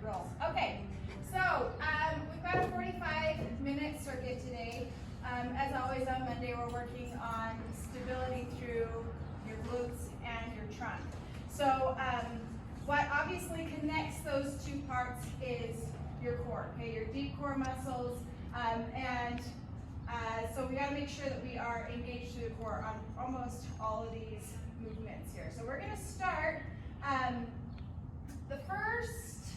roll. Okay, so we've got a 45-minute circuit today. As always on Monday, we're working on stability through your glutes and your trunk. So what obviously connects those two parts is your core, okay, your deep core muscles, so we got to make sure that we are engaged through the core on almost all of these movements here. So we're going to start the first,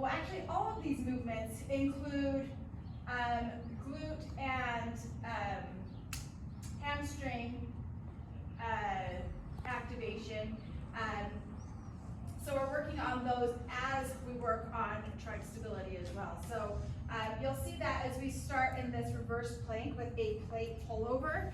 actually all of these movements include glute and hamstring activation. So we're working on those as we work on trunk stability as well. So you'll see that as we start in this reverse plank with a plate pullover.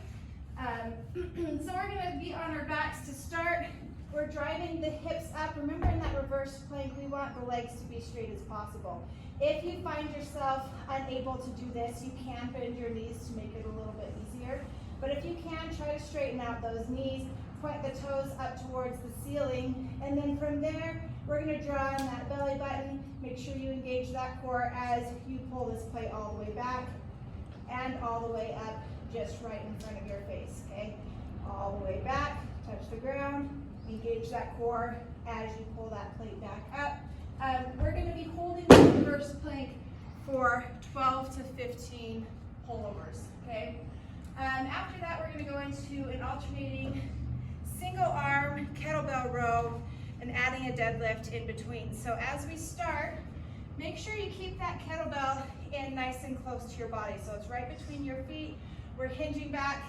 So we're going to be on our backs to start. We're driving the hips up. Remember, in that reverse plank, we want the legs to be straight as possible. If you find yourself unable to do this, you can bend your knees to make it a little bit easier. But if you can, try to straighten out those knees, point the toes up towards the ceiling, and then from there, we're going to draw on that belly button. Make sure you engage that core as you pull this plate all the way back and all the way up, just right in front of your face, okay? All the way back, touch the ground, engage that core as you pull that plate back up. We're going to be holding the reverse plank for 12 to 15 pullovers, okay? After that, we're going to go into an alternating single arm kettlebell row and adding a deadlift in between. So as we start, make sure you keep that kettlebell in nice and close to your body. So it's right between your feet. We're hinging back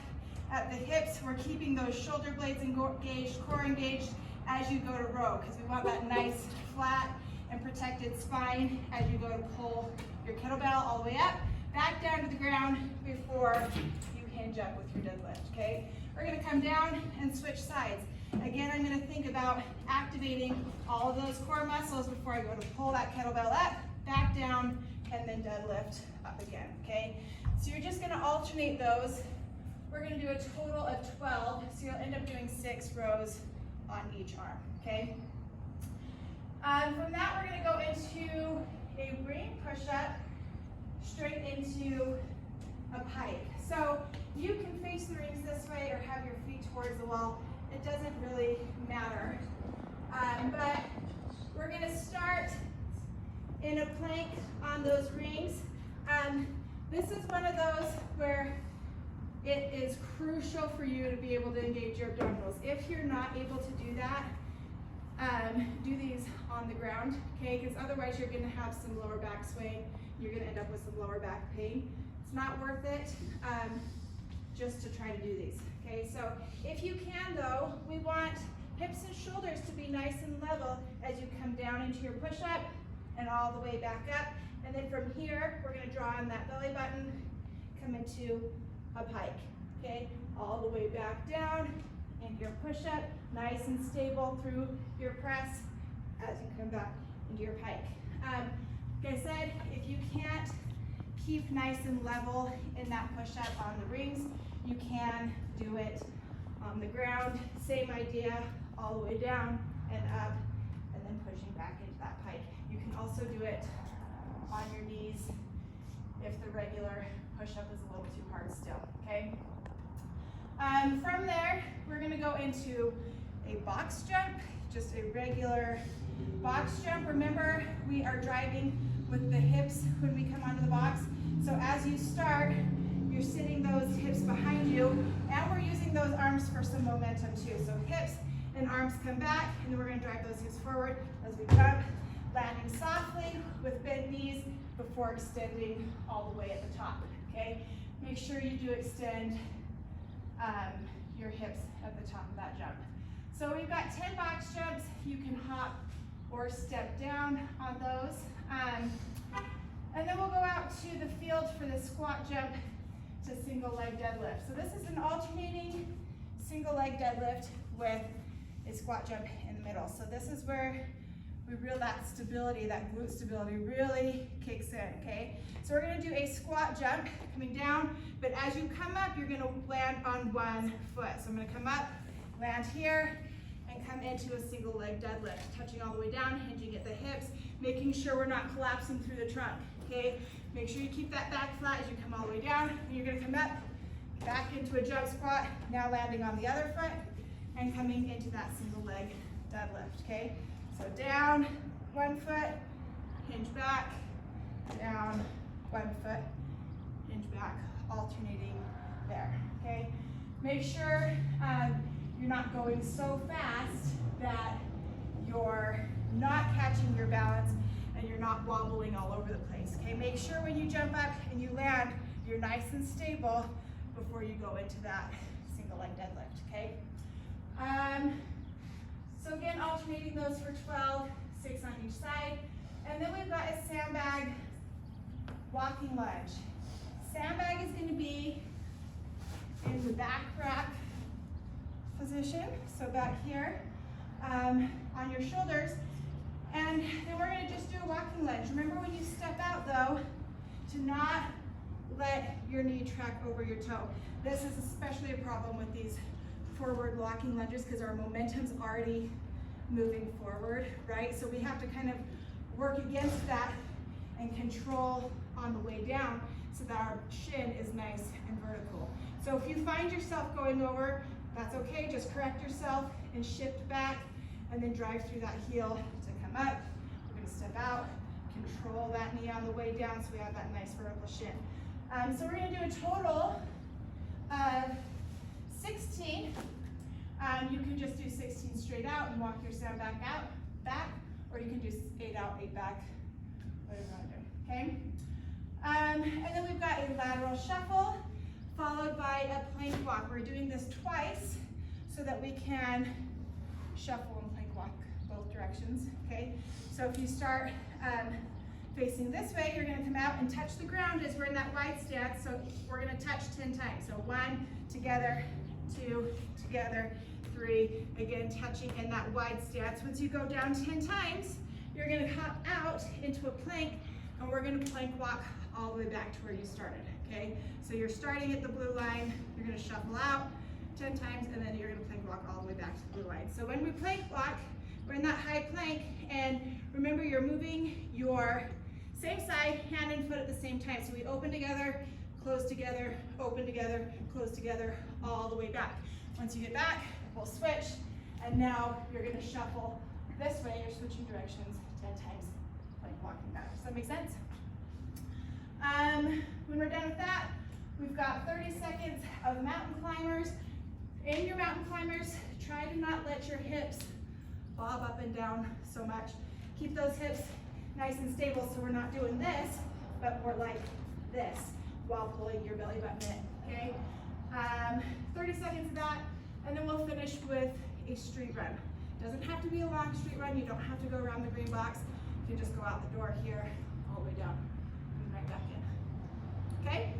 at the hips. We're keeping those shoulder blades engaged, core engaged as you go to row, because we want that nice flat and protected spine as you go to pull your kettlebell all the way up, back down to the ground before you hinge up with your deadlift, okay? We're gonna come down and switch sides. Again, I'm gonna think about activating all of those core muscles before I go to pull that kettlebell up, back down, and then deadlift up again, okay? So you're just gonna alternate those. We're gonna do a total of 12, so you'll end up doing 6 rows on each arm, okay? From that, we're gonna go into a ring push-up straight into a pike. So you can face the rings this way or have your feet towards the wall. It doesn't really matter. But we're gonna start in a plank on those rings. This is one of those where it is crucial for you to be able to engage your abdominals. If you're not able to do that, do these on the ground, okay? Because otherwise you're gonna have some lower back swing. You're gonna end up with some lower back pain. It's not worth it just to try to do these, okay? So if you can though, we want hips and shoulders to be nice and level as you come down into your push-up and all the way back up. And then from here, we're gonna draw on that belly button, come into a pike, okay? All the way back down into your push-up, nice and stable through your press as you come back into your pike. Like I said, if you can't keep nice and level in that push-up on the rings, you can do it on the ground. Same idea, all the way down and up, and then pushing back into that pike. You can also do it on your knees if the regular push-up is a little too hard still, okay? From there, we're gonna go into a box jump, just a regular box jump. Remember, we are driving with the hips when we come onto the box. So as you start, you're sitting those hips behind you, and we're using those arms for some momentum too. So hips and arms come back, and then we're gonna drive those hips forward as we jump, landing softly with bent knees before extending all the way at the top, okay? Make sure you do extend your hips at the top of that jump. So we've got 10 box jumps. You can hop or step down on those. And then we'll go out to the field for the squat jump to single leg deadlift. So this is an alternating single leg deadlift with a squat jump in the middle. So this is where we feel that stability, that glute stability really kicks in, okay? So we're gonna do a squat jump coming down, but as you come up, you're gonna land on one foot. So I'm gonna come up, land here, and come come into a single leg deadlift, touching all the way down, hinging at the hips, making sure we're not collapsing through the trunk, okay? Make sure you keep that back flat as you come all the way down, and you're gonna come up, back into a jump squat, now landing on the other foot, and coming into that single leg deadlift, okay? So down, one foot, hinge back, down, one foot, hinge back, alternating there, okay? Make sure you're not going so fast that you're not catching your balance and you're not wobbling all over the place, okay? Make sure when you jump up and you land, you're nice and stable before you go into that single leg deadlift, okay? So again, alternating those for 12, 6 on each side. And then we've got a sandbag walking lunge. Sandbag is going to be in the back rack position, so back here on your shoulders. And then we're going to just do a walking lunge. Remember when you step out though, to not let your knee track over your toe. This is especially a problem with these forward walking lunges because our momentum's already moving forward, right? So we have to kind of work against that and control on the way down so that our shin is nice and vertical. So if you find yourself going over, that's okay, just correct yourself and shift back and then drive through that heel to come up. We're gonna step out, control that knee on the way down so we have that nice vertical shin. So we're gonna do a total of 16. You can just do 16 straight out and walk your sandbag out, back, or you can do 8 out, 8 back, whatever you want to do, okay? And then we've got a lateral shuffle, followed by a plank walk. We're doing this twice so that we can shuffle and plank walk both directions, okay? So if you start facing this way, you're gonna come out and touch the ground as we're in that wide stance. So we're gonna touch 10 times. So 1, together, 2, together, 3, again, touching in that wide stance. Once you go down 10 times, you're gonna hop out into a plank and we're gonna plank walk all the way back to where you started, okay? So you're starting at the blue line, you're gonna shuffle out 10 times and then you're gonna plank walk all the way back to the blue line. So when we plank walk, we're in that high plank and remember you're moving your same side, hand and foot at the same time. So we open together, close together, open together, close together, all the way back. Once you get back, we'll switch, and now you're gonna shuffle this way, you're switching directions 10 times, like walking back. Does that make sense? When we're done with that, we've got 30 seconds of mountain climbers. In your mountain climbers, try to not let your hips bob up and down so much. Keep those hips nice and stable so we're not doing this, but more like this while pulling your belly button in, okay? 30 seconds of that, and then we'll finish with a street run. Doesn't have to be a long street run. You don't have to go around the green box. You can just go out the door here, all the way down, and right back in, okay?